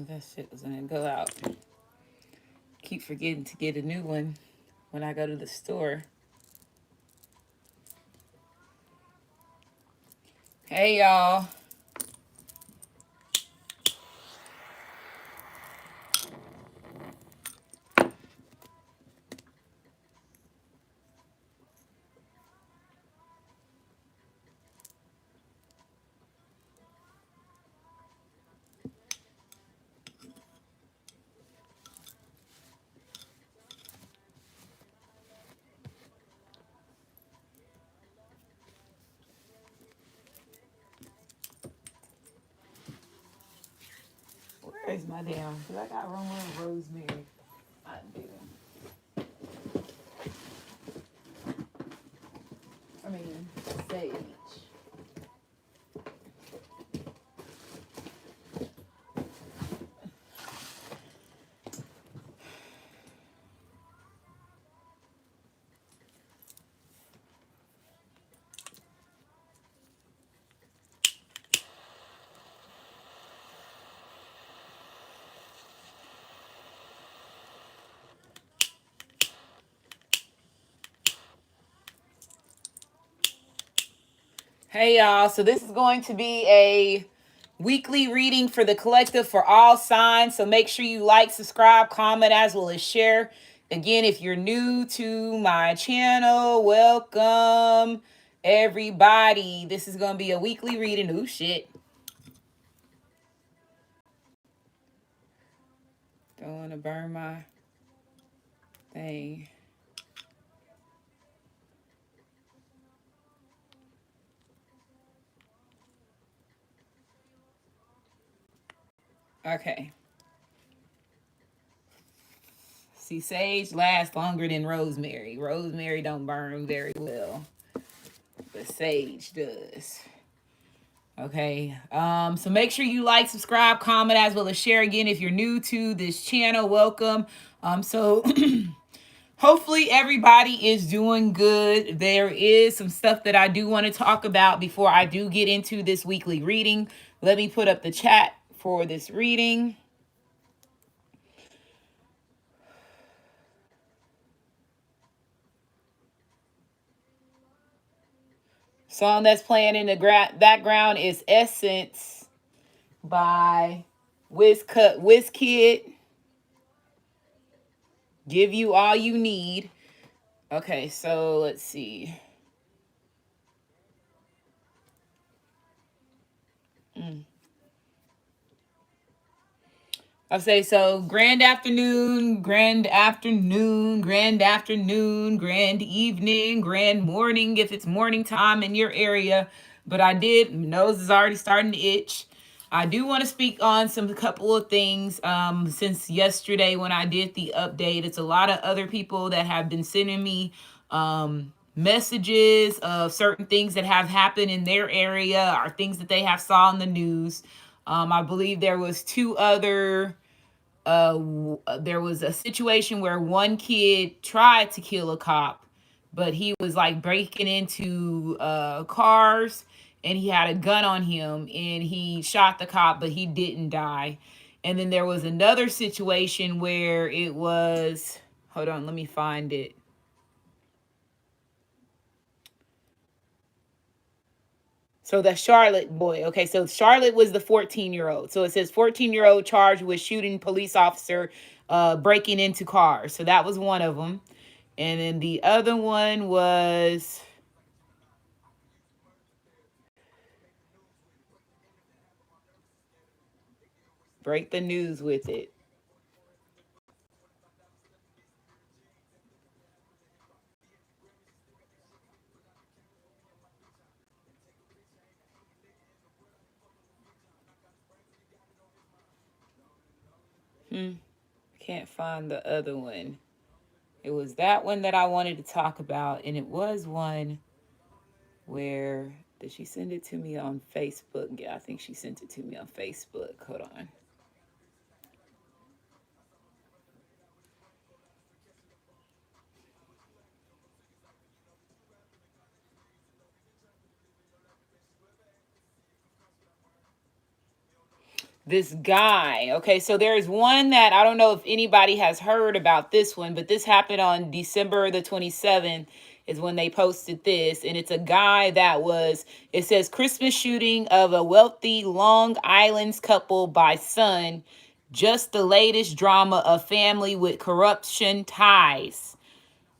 That shit was gonna go out. Keep forgetting to get a new one when I go to the store. Hey y'all. Where is my damn? Do I got room with rosemary? I do. I mean, sage. Hey y'all, so this is going to be a weekly reading for the collective for all signs. So make sure you like, subscribe, comment, as well as share. Again, if you're new to my channel, welcome everybody. This is going to be a weekly reading. Ooh, shit. Don't want to burn my thing. Okay. See, sage lasts longer than rosemary. Rosemary don't burn very well, but sage does. Okay. So make sure you like, subscribe, comment, as well as share. Again, if you're new to this channel, welcome. So hopefully everybody is doing good. There is some stuff that I do want to talk about before I do get into this weekly reading. Let me put up the chat for this reading. Song that's playing in the background is Essence by Wizkid. Give You All You Need. Okay, so let's see. I'll say so. Grand afternoon, grand afternoon, grand afternoon, grand evening, grand morning if it's morning time in your area. But I did, nose is already starting to itch. I do want to speak on some couple of things since yesterday when I did the update. It's a lot of other people that have been sending me messages of certain things that have happened in their area or things that they have saw in the news. I believe there was two other there was a situation where one kid tried to kill a cop, but he was like breaking into cars and he had a gun on him and he shot the cop, but he didn't die. And then there was another situation where it was, hold on, let me find it. So the Charlotte boy. Okay, so Charlotte was the 14-year-old. So it says 14-year-old charged with shooting police officer, breaking into cars. So that was one of them. And then the other one was break the news with it. Can't find the other one. It was that one that I wanted to talk about, and it was one where did she send it to me on Facebook? Yeah, I think she sent it to me on Facebook. Hold on. this guy. Okay, so there's one that I don't know if anybody has heard about this one, but this happened on December the 27th is when they posted this. And it's a guy that was, it says Christmas shooting of a wealthy Long Island's couple by son. Just the latest drama of family with corruption ties.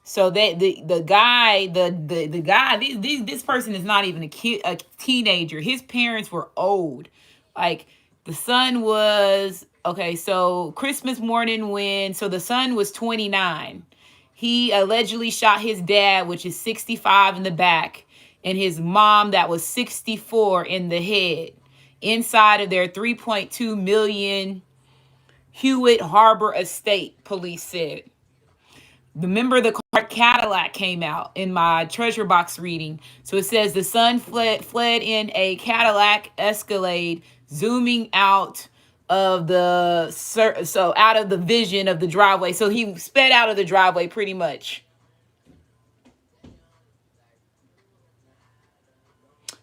So that the guy the guy this person is not even a teenager. His parents were old. Like the son was okay. So Christmas morning when so the son was 29. He allegedly shot his dad, which is 65, in the back, and his mom that was 64 in the head inside of their 3.2 million Hewitt Harbor estate. Police said. Remember the car Cadillac came out in my treasure box reading. So it says the son fled in a Cadillac Escalade, zooming out of the out of the vision of the driveway. So he sped out of the driveway pretty much.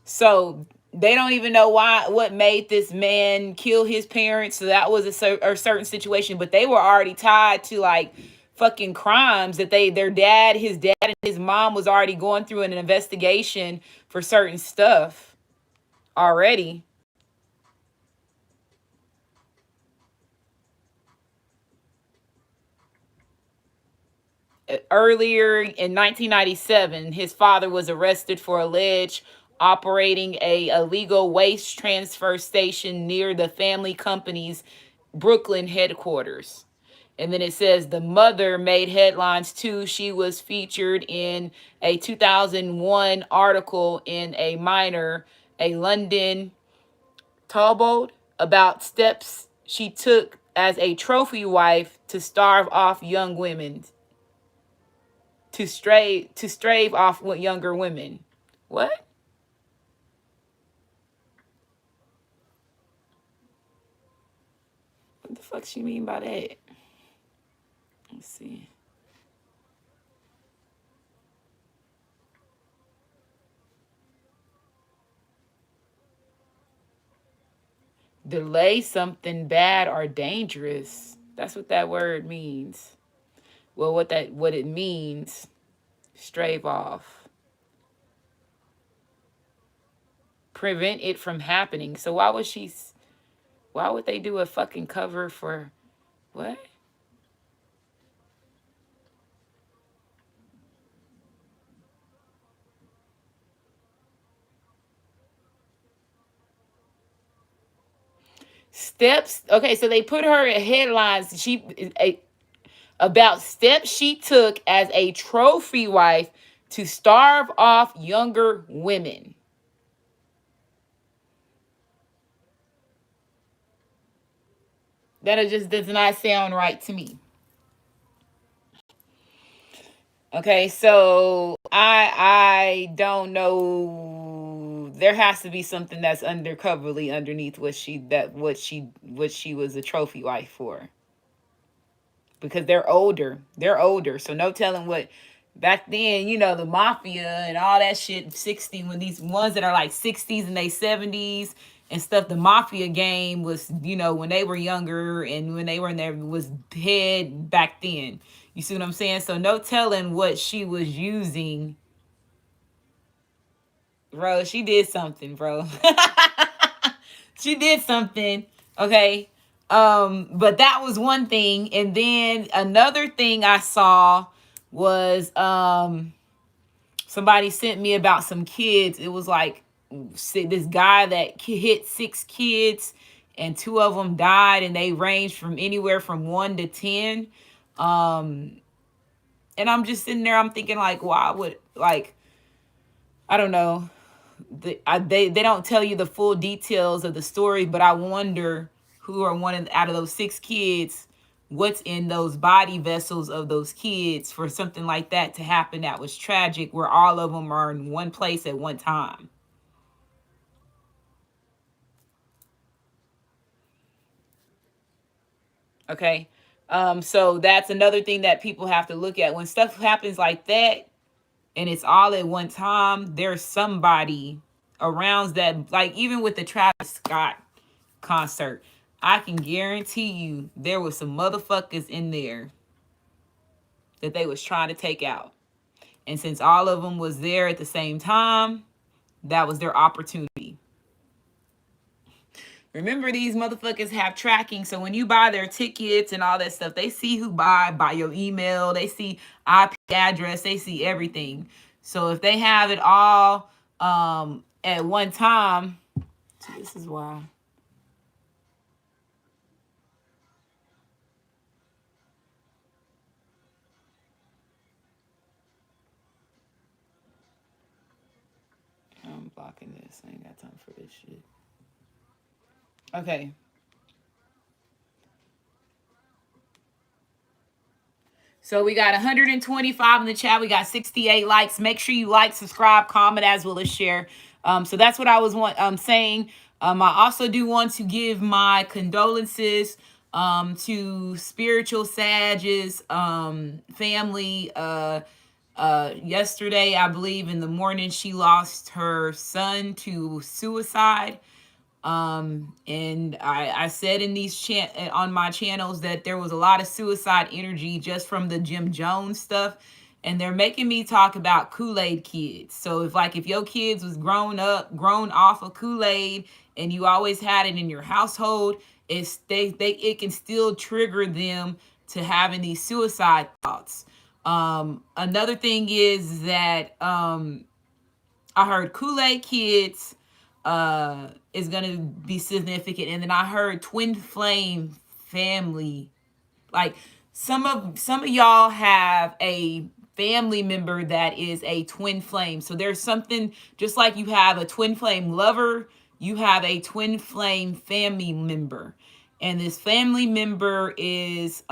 So they don't even know what made this man kill his parents. So that was a certain situation, but they were already tied to like fucking crimes that his dad and his mom was already going through an investigation for certain stuff already. Earlier in 1997, his father was arrested for alleged operating a illegal waste transfer station near the family company's Brooklyn headquarters. And then it says the mother made headlines too. She was featured in a 2001 article in a London Talbot, about steps she took as a trophy wife to starve off young women, to strave off with younger women. What? What the fuck she mean by that? Let's see. Delay something bad or dangerous. That's what that word means. Well, what it means, strave off. Prevent it from happening. So why would they do a fucking cover for what? Steps. Okay, so they put her in headlines. About steps she took as a trophy wife to starve off younger women. That just does not sound right to me. Okay, so I don't know. There has to be something that's undercoverly underneath what she was a trophy wife for. Because they're older. They're older. So no telling what back then, the mafia and all that shit, 60, when these ones that are like 60s and they 70s and stuff, the mafia game was, when they were younger and when they were in there was head back then. You see what I'm saying? So no telling what she was using. Bro, she did something, bro. She did something. Okay. But that was one thing. And then another thing I saw was somebody sent me about some kids. It was like this guy that hit 6 kids and 2 of them died, and they ranged from anywhere from 1 to 10. And I'm just sitting there, I'm thinking like, why would, like, I don't know. They don't tell you the full details of the story, but I wonder who are out of those 6 kids, what's in those body vessels of those kids for something like that to happen that was tragic, where all of them are in one place at one time. Okay. So that's another thing that people have to look at when stuff happens like that and it's all at one time. There's somebody around that, like even with the Travis Scott concert, I can guarantee you there was some motherfuckers in there that they was trying to take out. And since all of them was there at the same time, that was their opportunity. Remember, these motherfuckers have tracking. So when you buy their tickets and all that stuff, they see who by your email, they see IP address, they see everything. So if they have it all at one time, so this is why. I'm blocking this. I ain't got time for this shit. Okay. So we got 125 in the chat. We got 68 likes. Make sure you like, subscribe, comment, as well as share. So that's what I was saying. I also do want to give my condolences to Spiritual Sage's family. Yesterday, I believe in the morning, she lost her son to suicide. And I said in these on my channels that there was a lot of suicide energy just from the Jim Jones stuff, and they're making me talk about Kool-Aid kids. So if your kids was grown off of Kool-Aid, and you always had it in your household, it can still trigger them to having these suicide thoughts. Another thing is that I heard Kool-Aid kids is gonna be significant, and then I heard twin flame family. Like some of y'all have a family member that is a twin flame. So there's something, just like you have a twin flame lover, you have a twin flame family member, and this family member is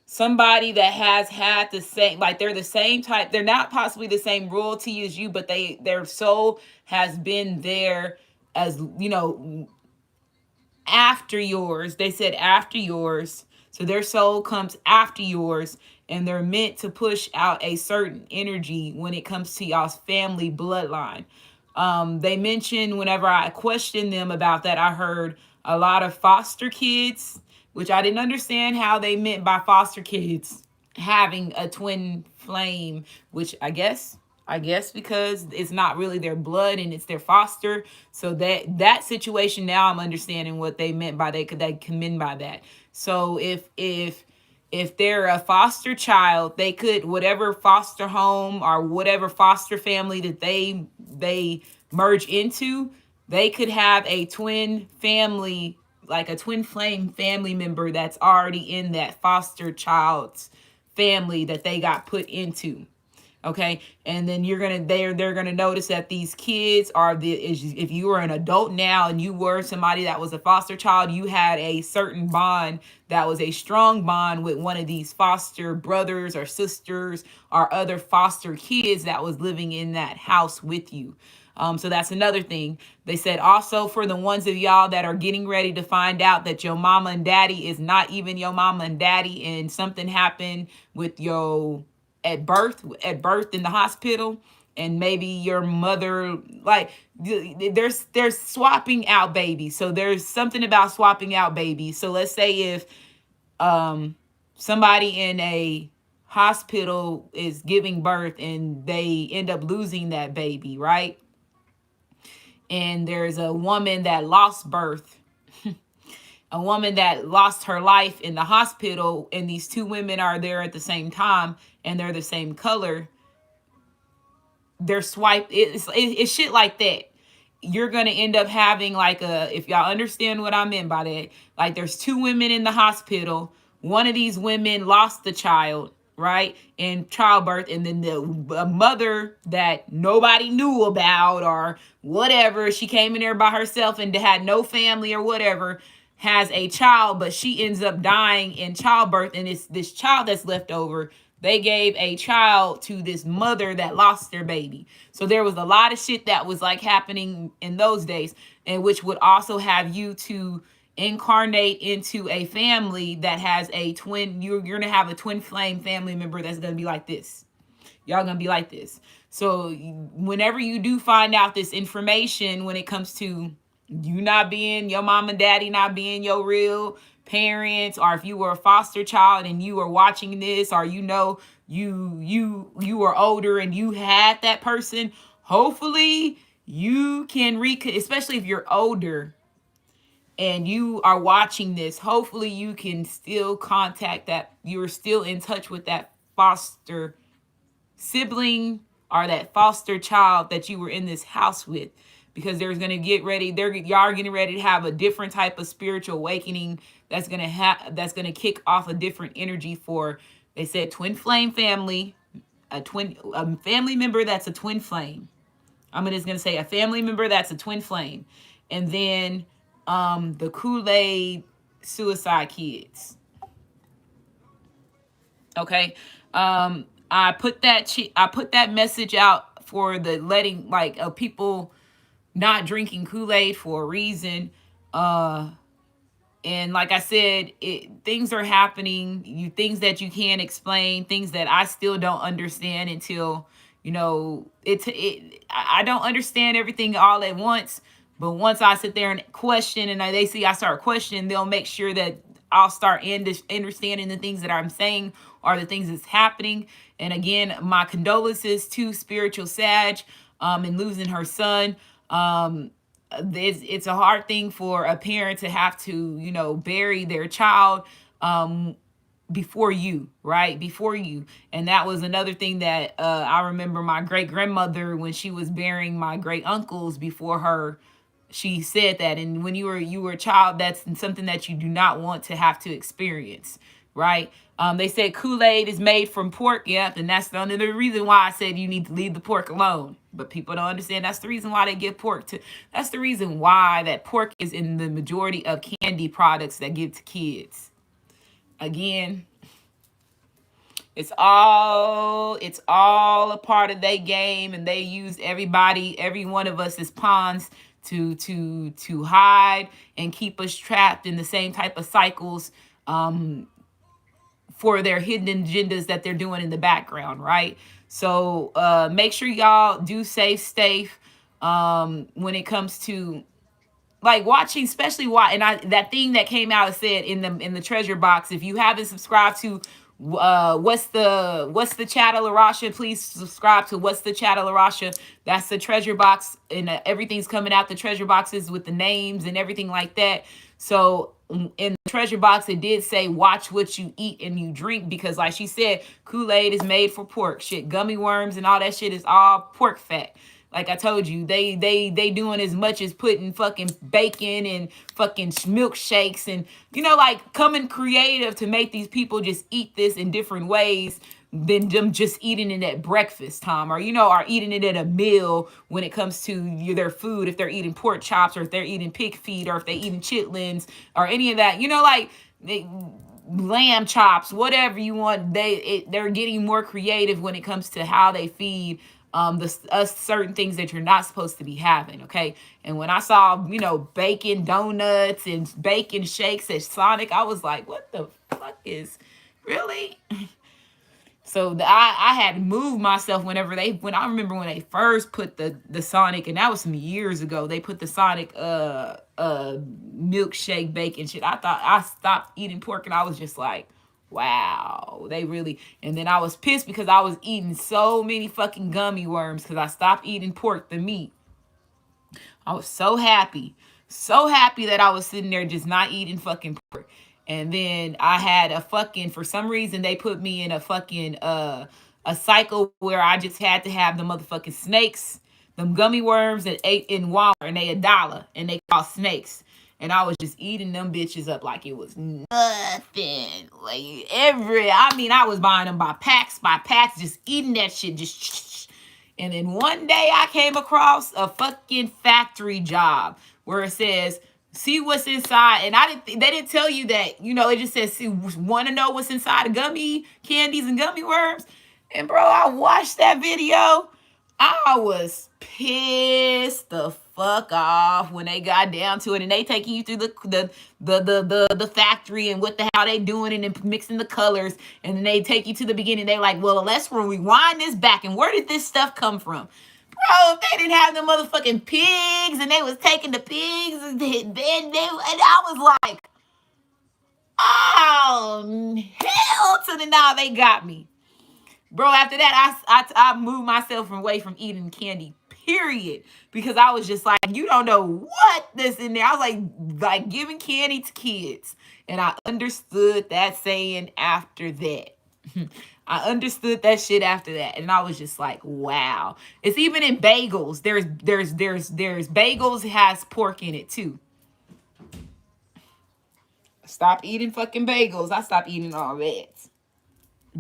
somebody that has had the same, like they're the same type, they're not possibly the same royalty as you, but their soul has been there as, after yours. They said after yours. So their soul comes after yours, and they're meant to push out a certain energy when it comes to y'all's family bloodline. They mentioned, whenever I questioned them about that, I heard a lot of foster kids, which I didn't understand how they meant by foster kids having a twin flame, which I guess because it's not really their blood and it's their foster. So that situation, now I'm understanding what they meant by they can mean by that. So if they're a foster child, they could, whatever foster home or whatever foster family that they merge into, they could have a twin family, like a twin flame family member that's already in that foster child's family that they got put into. Okay. And then they're gonna notice that these kids are if you were an adult now and you were somebody that was a foster child, you had a certain bond that was a strong bond with one of these foster brothers or sisters or other foster kids that was living in that house with you. So that's another thing. They said also, for the ones of y'all that are getting ready to find out that your mama and daddy is not even your mama and daddy, and something happened with your at birth in the hospital, and maybe your mother, like there's swapping out babies. So there's something about swapping out babies. So let's say if somebody in a hospital is giving birth and they end up losing that baby, right? And there's a woman that lost birth, a woman that lost her life in the hospital, and these two women are there at the same time, and they're the same color. They're swiped. It's shit like that. You're going to end up having if y'all understand what I meant by that, like there's two women in the hospital. One of these women lost the child, right, in childbirth, and then the mother that nobody knew about or whatever, she came in there by herself and had no family or whatever, has a child, but she ends up dying in childbirth, and it's this child that's left over. They gave a child to this mother that lost their baby. So there was a lot of shit that was happening in those days, and which would also have you to incarnate into a family that has a twin. You're going to have a twin flame family member that's going to be like this. Y'all gonna be like this. So whenever you do find out this information, when it comes to you not being your mom and daddy, not being your real parents, or if you were a foster child and you were watching this, or you were older and you had that person, hopefully you can especially if you're older and you are watching this, hopefully you can still contact that, you're still in touch with that foster sibling or that foster child that you were in this house with, because there's going to get ready, y'all are getting ready to have a different type of spiritual awakening that's going to kick off a different energy for, they said, twin flame family, a family member that's a twin flame. I'm just going to say a family member that's a twin flame. And then the Kool-Aid suicide kids. Okay. I put that message out for the letting, like, people not drinking Kool-Aid for a reason. And like I said, things are happening, things that you can't explain, things that I still don't understand until, I don't understand everything all at once. But once I sit there and question, and they see I start questioning, they'll make sure that I'll start understanding the things that I'm saying or the things that's happening. And again, my condolences to Spiritual Sag in losing her son. It's a hard thing for a parent to have to, bury their child before you, right? Before you. And that was another thing that I remember my great grandmother, when she was burying my great uncles before her, she said that. And when you were a child, that's something that you do not want to have to experience, right? They said Kool-Aid is made from pork. Yep, and that's the reason why I said you need to leave the pork alone. But people don't understand that's the reason why they give pork to. That's the reason why that pork is in the majority of candy products that give to kids. Again, it's all a part of their game, and they use every one of us as pawns to hide and keep us trapped in the same type of cycles for their hidden agendas that they're doing in the background, right? So make sure y'all do safe when it comes to like watching, especially that thing that came out, said in the treasure box. If you haven't subscribed to what's the Chattel Arasha, please subscribe to What's the Chattel Arasha. That's the treasure box, and everything's coming out the treasure boxes with the names and everything like that. So in the treasure box, it did say watch what you eat and you drink, because like she said, Kool-Aid is made for pork. Shit, gummy worms and all that shit is all pork fat. Like I told you, they doing as much as putting fucking bacon and fucking milkshakes and, like coming creative to make these people just eat this in different ways than them just eating it at breakfast time, or, or eating it at a meal when it comes to their food. If they're eating pork chops, or if they're eating pig feet, or if they're eating chitlins or any of that, lamb chops, whatever you want. They're getting more creative when it comes to how they feed us certain things that you're not supposed to be having, okay? And when I saw, bacon donuts and bacon shakes at Sonic, I was like, what the fuck is, really? So I had to move myself when I remember when they first put the Sonic, and that was some years ago, they put the Sonic milkshake bacon shit. I thought I stopped eating pork, and I was just like, wow, they really. And then I was pissed because I was eating so many fucking gummy worms because I stopped eating pork, the meat. I was so happy that I was sitting there just not eating fucking pork. And then I had for some reason they put me in a fucking a cycle where I just had to have the motherfucking snakes, them gummy worms that ate in Walmart, and they $1 and they call snakes. And I was just eating them bitches up like it was nothing. Like I was buying them by packs, just eating that shit, just. And then one day I came across a fucking factory job where it says, see what's inside. And they didn't tell you that, it just says, want to know what's inside of gummy candies and gummy worms? And bro, I watched that video. I was pissed the fuck fuck off when they got down to it, and they taking you through the factory and what the hell they doing and then mixing the colors, and then they take you to the beginning. They like, well, let's rewind this back, and where did this stuff come from? Bro, if they didn't have the motherfucking pigs and they was taking the pigs, and then I was like, oh, hell to the now they got me. Bro, after that, I moved myself away from eating candy, period. Because I was just like, you don't know what this in there. I was like giving candy to kids. And I understood that saying after that. I understood that shit after that. And I was just like, wow. It's even in bagels. There's bagels has pork in it too. Stop eating fucking bagels. I stopped eating all that.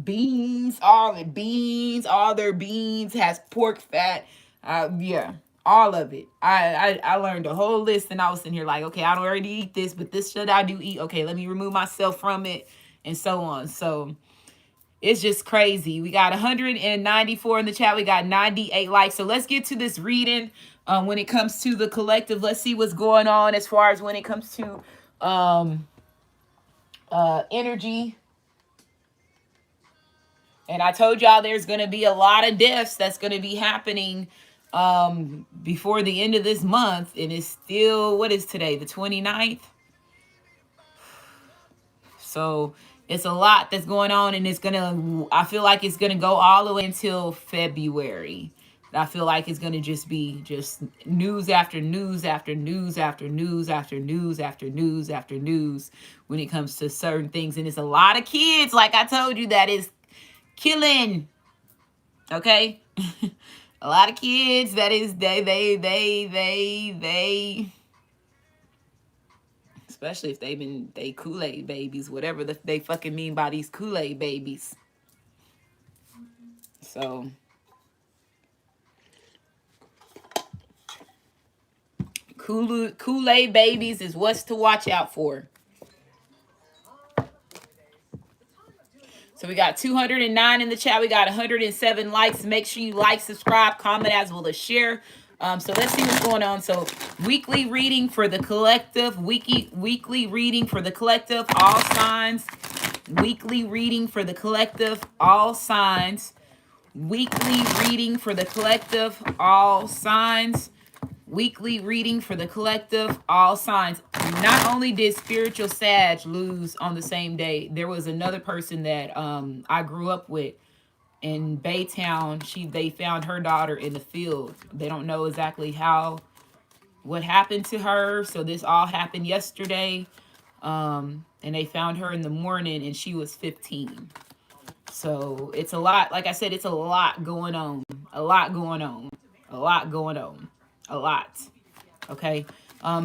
Beans, all their beans has pork fat. Yeah, all of it. I learned a whole list, and I was sitting here like, okay, I don't already eat this, but this shit I do eat. Okay, let me remove myself from it, and so on. So it's just crazy. We got 194 in the chat. We got 98 likes. So let's get to this reading. When it comes to the collective, let's see what's going on as far as when it comes to energy. And I told y'all there's going to be a lot of deaths that's going to be happening before the end of this month. And it's still, what is today? The 29th? So it's a lot that's going on, and it's going to, I feel like it's going to go all the way until February. I feel like it's going to just be just news after news after news after news after news after news after news when it comes to certain things. And it's a lot of kids, like I told you, that is killing. Okay. A lot of kids that is they especially if they Kool-Aid babies, whatever they fucking mean by these Kool-Aid babies. So Kool-Aid babies is what's to watch out for. So we got 209 in the chat. We got 107 likes. Make sure you like, subscribe, comment, as well as share. So let's see what's going on. So weekly reading for the collective. Weekly reading for the collective. All signs. Weekly reading for the collective. All signs. Weekly reading for the collective. All signs. Weekly reading for the collective, all signs. Not only did Spiritual Sag lose on the same day, there was another person that I grew up with in Baytown. They found her daughter in the field. They don't know exactly what happened to her. So this all happened yesterday. And they found her in the morning, and she was 15. So it's a lot. Like I said, it's a lot going on. A lot going on. A lot going on. A lot. Okay.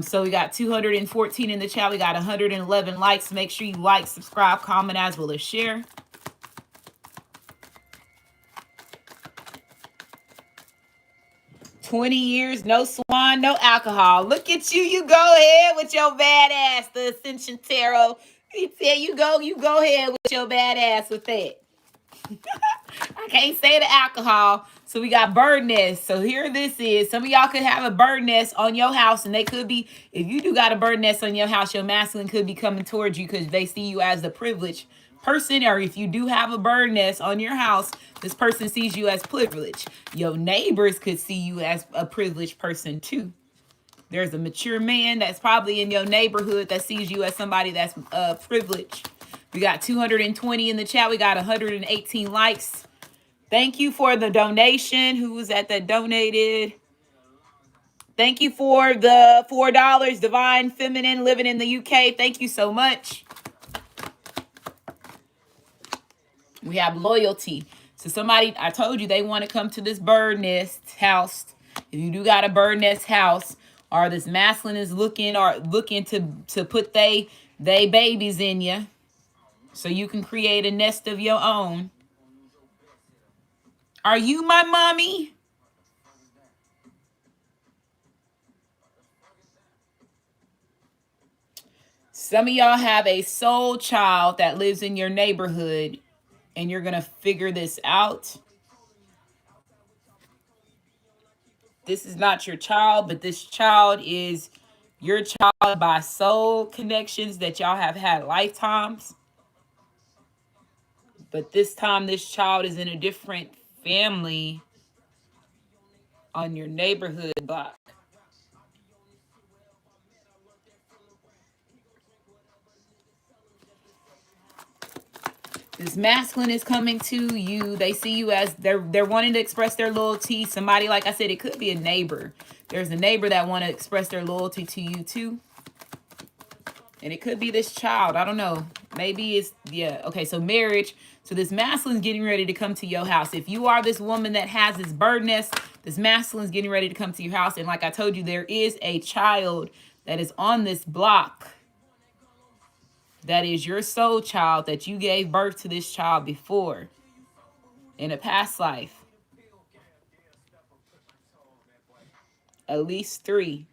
So we got 214 in the chat. We got 111 likes. Make sure you like, subscribe, comment, as well as share. "20 years, no swine, no alcohol." Look at you. You go ahead with your badass, the Ascension Tarot. You go ahead with your badass with that. I can't say the alcohol. So we got bird nest. So here this is. Some of y'all could have a bird nest on your house, and they could be, if you do got a bird nest on your house, your masculine could be coming towards you because they see you as the privileged person. Or if you do have a bird nest on your house, this person sees you as privileged. Your neighbors could see you as a privileged person too. There's a mature man that's probably in your neighborhood that sees you as somebody that's privileged. We got 220 in the chat. We got 118 likes. Thank you for the donation. Who was that donated? Thank you for the $4. Divine Feminine living in the UK. Thank you so much. We have loyalty. So somebody, I told you they want to come to this bird nest house. If you do got a bird nest house, or this masculine is looking to put they babies in you, so you can create a nest of your own. Are you my mommy? Some of y'all have a soul child that lives in your neighborhood, and you're going to figure this out. this is not your child, but this child is your child by soul connections that y'all have had lifetimes. But this time, this child is in a different family on your neighborhood block. This masculine is coming to you. They see you as they're wanting to express their loyalty. Somebody, like I said, it could be a neighbor. There's a neighbor that want to express their loyalty to you too. And it could be this child. I don't know. Maybe it's, yeah. Okay, so marriage. So this masculine's getting ready to come to your house. If you are this woman that has this bird nest, this masculine's getting ready to come to your house. And like I told you, there is a child that is on this block. That is your soul child that you gave birth to this child before in a past life. At least 3.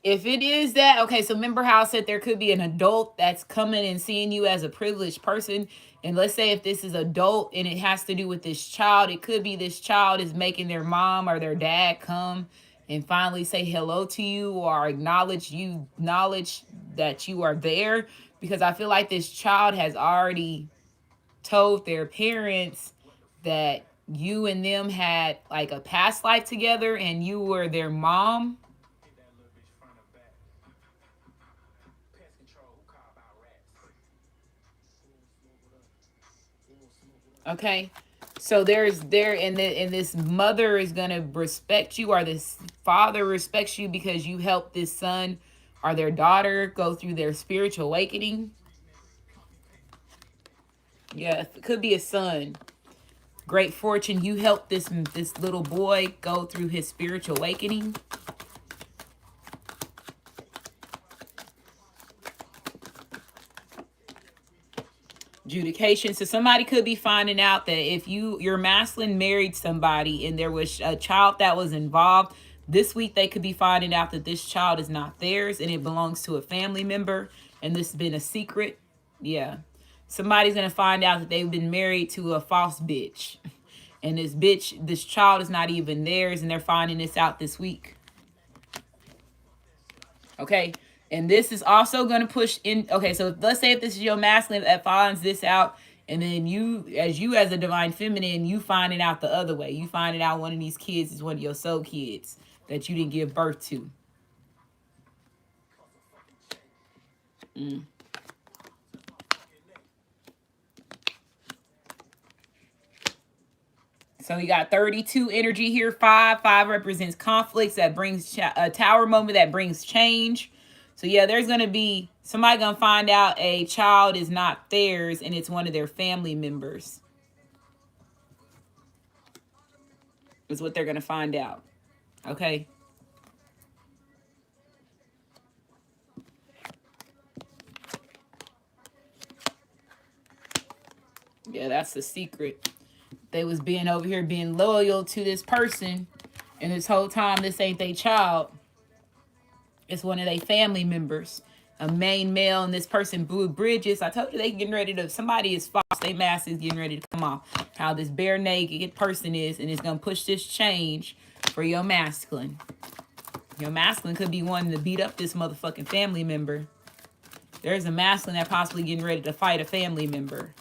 If it is that, okay, so remember how I said there could be an adult that's coming and seeing you as a privileged person. And let's say if this is adult and it has to do with this child, it could be this child is making their mom or their dad come and finally say hello to you or acknowledge that you are there. Because I feel like this child has already told their parents that you and them had like a past life together and you were their mom. Okay, so and this mother is gonna respect you, or this father respects you because you helped this son or their daughter go through their spiritual awakening. Yeah, it could be a son. Great fortune, you helped this little boy go through his spiritual awakening. Adjudication. So somebody could be finding out that if your masculine married somebody and there was a child that was involved, this week they could be finding out that this child is not theirs and it belongs to a family member, and this has been a secret. Yeah. Somebody's gonna find out that they've been married to a false bitch. And this child is not even theirs, and they're finding this out this week. Okay. And this is also going to push in. Okay, so let's say if this is your masculine that finds this out, and then you as a divine feminine, you find it out the other way. You find it out one of these kids is one of your soul kids that you didn't give birth to. So we got 32 energy here. 5 represents conflicts that brings a tower moment that brings change. So yeah, there's going to be somebody going to find out a child is not theirs and it's one of their family members. Is what they're going to find out. Okay. Yeah, that's the secret. They was being over here being loyal to this person, and this whole time this ain't their child. It's one of their family members, a main male, and this person blew bridges. I told you they getting ready to, somebody is false. They mask is getting ready to come off. How this bare naked person is, and it's going to push this change for your masculine. Your masculine could be wanting to beat up this motherfucking family member. There's a masculine that possibly getting ready to fight a family member.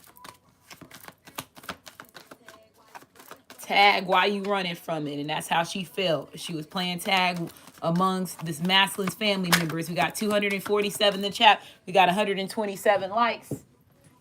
Tag while you running from it, and that's how she felt. She was playing tag amongst this masculine's family members. We got 247 in the chat. We got 127 likes.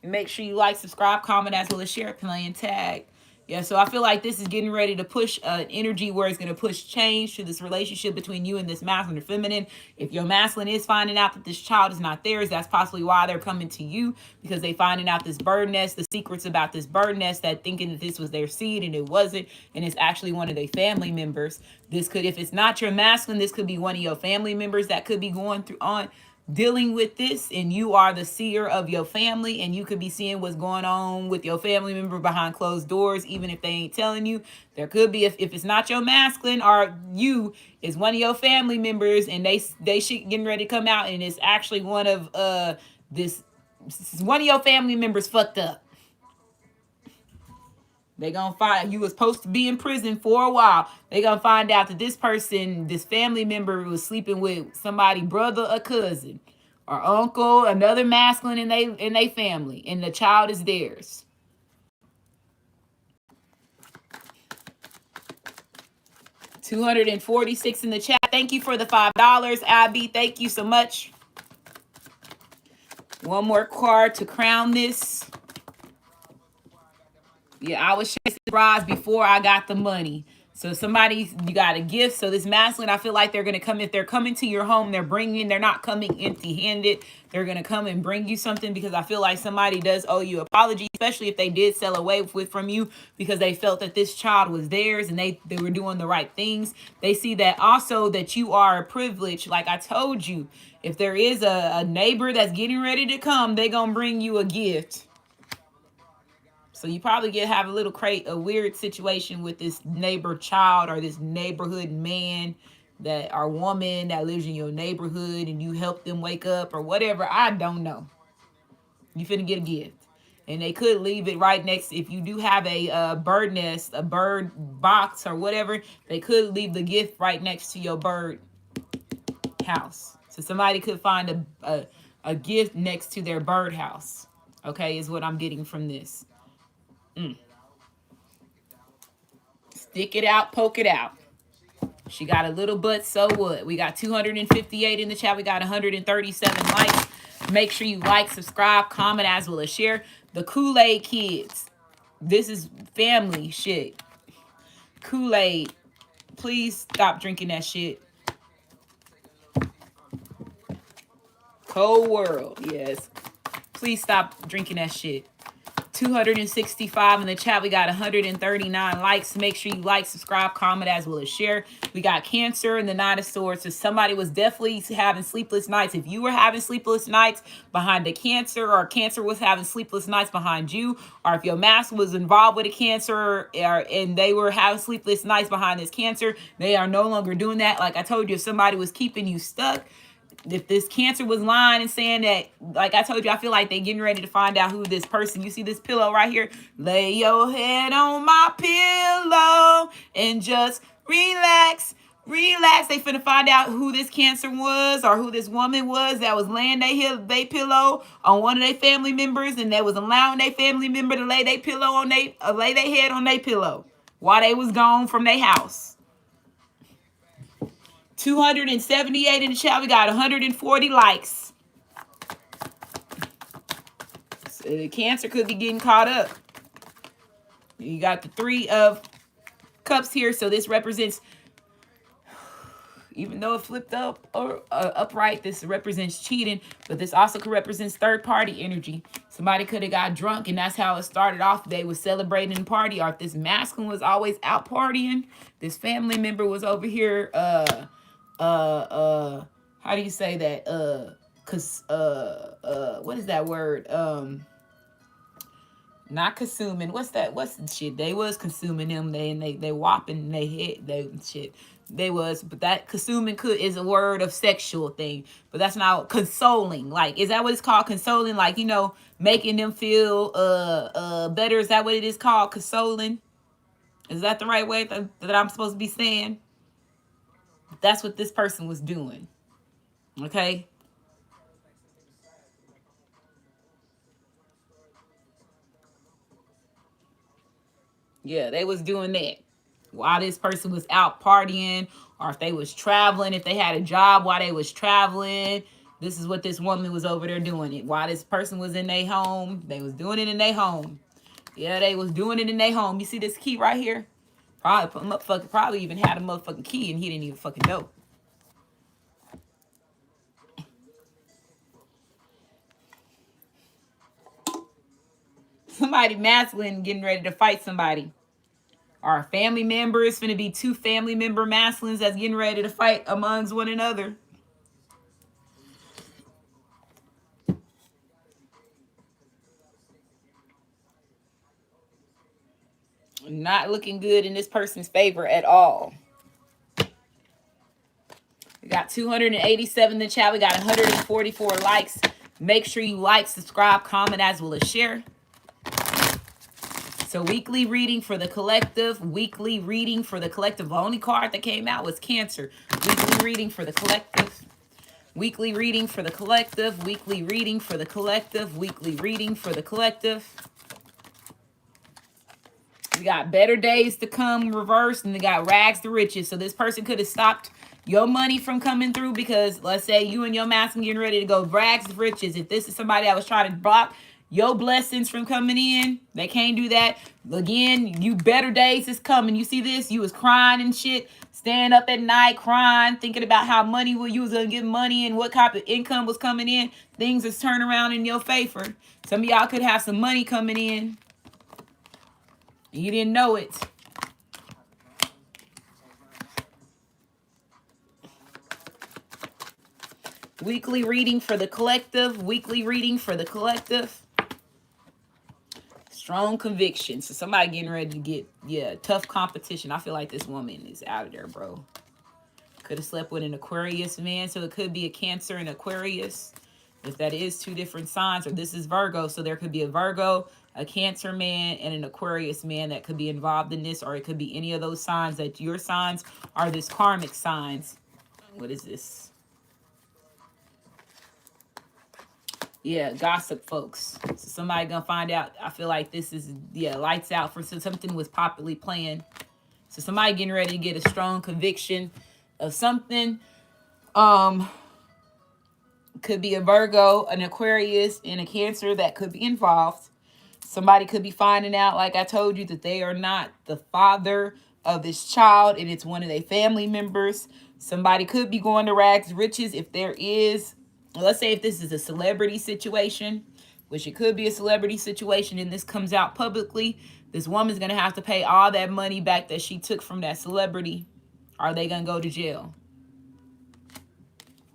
And make sure you like, subscribe, comment, as well as share, playing tag. Yeah, so I feel like this is getting ready to push an energy where it's going to push change to this relationship between you and this masculine or feminine. If your masculine is finding out that this child is not theirs, that's possibly why they're coming to you, because they finding out this bird nest, the secrets about this bird nest, that thinking that this was their seed and it wasn't, and it's actually one of their family members. This could, if it's not your masculine, this could be one of your family members that could be going through on dealing with this and you are the seer of your family, and you could be seeing what's going on with your family member behind closed doors, even if they ain't telling you. There could be, if it's not your masculine or you, is one of your family members, and they shit getting ready to come out, and it's actually one of this one of your family members fucked up. They gonna find you was supposed to be in prison for a while. They gonna find out that this person, this family member, was sleeping with somebody, brother or cousin or uncle, another masculine in they family, and the child is theirs. $246 in the chat. Thank you for the $5, Abby. Thank you so much. One more card to crown this. Yeah, I was chasing rides before I got the money. So somebody, you got a gift. So this masculine, I feel like they're going to come, if they're coming to your home, they're not coming empty-handed. They're going to come and bring you something, because I feel like somebody does owe you apology, especially if they did sell away from you because they felt that this child was theirs and they were doing the right things. They see that also that you are privileged. Like I told you, if there is a neighbor that's getting ready to come, they're going to bring you a gift. So you probably have a weird situation with this neighbor child or this neighborhood man that or woman that lives in your neighborhood, and you help them wake up or whatever. I don't know. You finna get a gift. And they could leave it right next. If you do have a bird nest, a bird box or whatever, they could leave the gift right next to your bird house. So somebody could find a gift next to their bird house. Okay, is what I'm getting from this. Stick it out, poke it out. She got a little butt, so what? We got 258 in the chat. We got 137 likes. Make sure you like, subscribe, comment, as well as share. The Kool-Aid kids. This is family shit. Kool-Aid. Please stop drinking that shit. Cold world. Yes. Please stop drinking that shit. 265 in the chat. We got 139 likes. Make sure you like, subscribe, comment, as well as share. We got Cancer and the Nine of Swords. So somebody was definitely having sleepless nights. If you were having sleepless nights behind the Cancer, or Cancer was having sleepless nights behind you, or if your mask was involved with a Cancer and they were having sleepless nights behind this Cancer, they are no longer doing that. Like I told you, if somebody was keeping you stuck, if this Cancer was lying and saying that, like I told you, I feel like they getting ready to find out who this person. You see this pillow right here? Lay your head on my pillow and just relax. Relax. They finna find out who this Cancer was, or who this woman was that was laying they pillow on one of their family members, and they was allowing their family member to lay their pillow on lay their head on their pillow while they was gone from their house. 278 in the chat. We got 140 likes. So the Cancer could be getting caught up. You got the Three of Cups here. So this represents, even though it flipped up or upright, this represents cheating. But this also could represent third-party energy. Somebody could have got drunk, and that's how it started off. They was celebrating and party. Or if this masculine was always out partying, this family member was over here how do you say that? What is that word? Not consuming. What's that? What's the shit? They was consuming them. They whopping they head. They shit. They was, but that consuming is a word of sexual thing. But that's not consoling. Like, is that what it's called? Consoling, like, making them feel better. Is that what it is called? Consoling. Is that the right way that I'm supposed to be saying? That's what this person was doing. Okay? Yeah, they was doing that while this person was out partying, or if they was traveling, if they had a job while they was traveling. This is what this woman was over there doing it. While this person was in their home, they was doing it in their home. Yeah, they was doing it in their home. You see this key right here? Probably even had a motherfucking key, and he didn't even fucking know. Somebody masculine getting ready to fight somebody. Our family member is finna be two family member masculines that's getting ready to fight amongst one another. not looking good in this person's favor at all. We got 287 in the chat. We got 144 likes. Make sure you like, subscribe, comment, as well as share. So weekly reading for the collective. Weekly reading for the collective. The only card that came out was Cancer. Weekly reading for the collective. Weekly reading for the collective. Weekly reading for the collective. Weekly reading for the collective. We got better days to come reversed, and they got rags to riches. So this person could have stopped your money from coming through because let's say you and your masculine getting ready to go rags to riches. If this is somebody that was trying to block your blessings from coming in, they can't do that. Again, you better days is coming. You see this? You was crying and shit, staying up at night crying, thinking about how money you was gonna get money and what type of income was coming in. Things is turning around in your favor. Some of y'all could have some money coming in. You didn't know it. Weekly reading for the collective. Weekly reading for the collective. Strong conviction. So somebody getting ready to get, yeah, tough competition. I feel like this woman is out of there, bro. Could have slept with an Aquarius man. So it could be a Cancer and Aquarius. If that is two different signs, or this is Virgo. So there could be a Virgo, a Cancer man, and an Aquarius man that could be involved in this. Or it could be any of those signs that your signs are this karmic signs. What is this? Yeah, gossip, folks. So somebody gonna find out. I feel like this is, yeah, lights out for something was popularly playing. So somebody getting ready to get a strong conviction of something. Could be a Virgo, an Aquarius, and a Cancer that could be involved. Somebody could be finding out, like I told you, that they are not the father of this child and it's one of their family members. Somebody could be going to rags to riches if there is. Let's say if this is a celebrity situation, which it could be a celebrity situation, and this comes out publicly, this woman's going to have to pay all that money back that she took from that celebrity. Are they going to go to jail?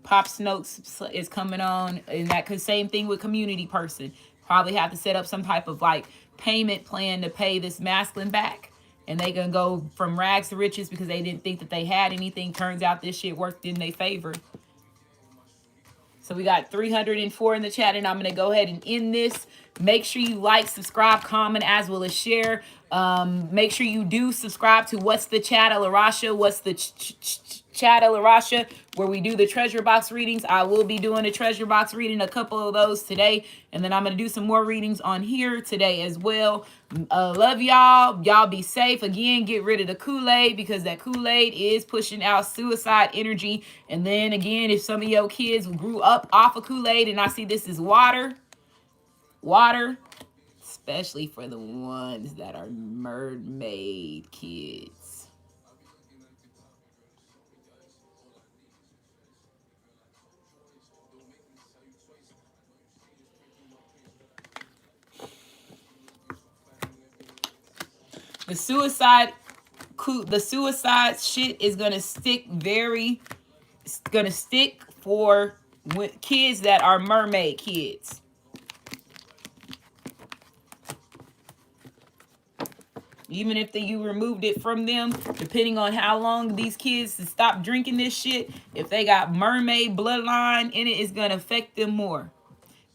Pop Snokes is coming on, and that could same thing with community person. Probably have to set up some type of like payment plan to pay this masculine back. And they going to go from rags to riches because they didn't think that they had anything. Turns out this shit worked in their favor. So we got 304 in the chat, and I'm going to go ahead and end this. Make sure you like, subscribe, comment, as well as share. Make sure you do subscribe to What's the Chat Alarasha. What's the Chat Alarasha, where we do the treasure box readings. I will be doing a treasure box reading, a couple of those today. And then I'm going to do some more readings on here today as well. Love y'all. Y'all be safe. Again, get rid of the Kool-Aid because that Kool-Aid is pushing out suicide energy. And then again, if some of your kids grew up off of Kool-Aid, and I see this is water, especially for the ones that are mermaid kids. The suicide shit is gonna stick for kids that are mermaid kids. Even if you removed it from them, depending on how long these kids to stop drinking this shit, if they got mermaid bloodline in it, it's gonna affect them more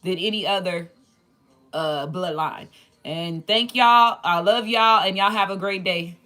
than any other bloodline. And thank y'all. I love y'all, and y'all have a great day.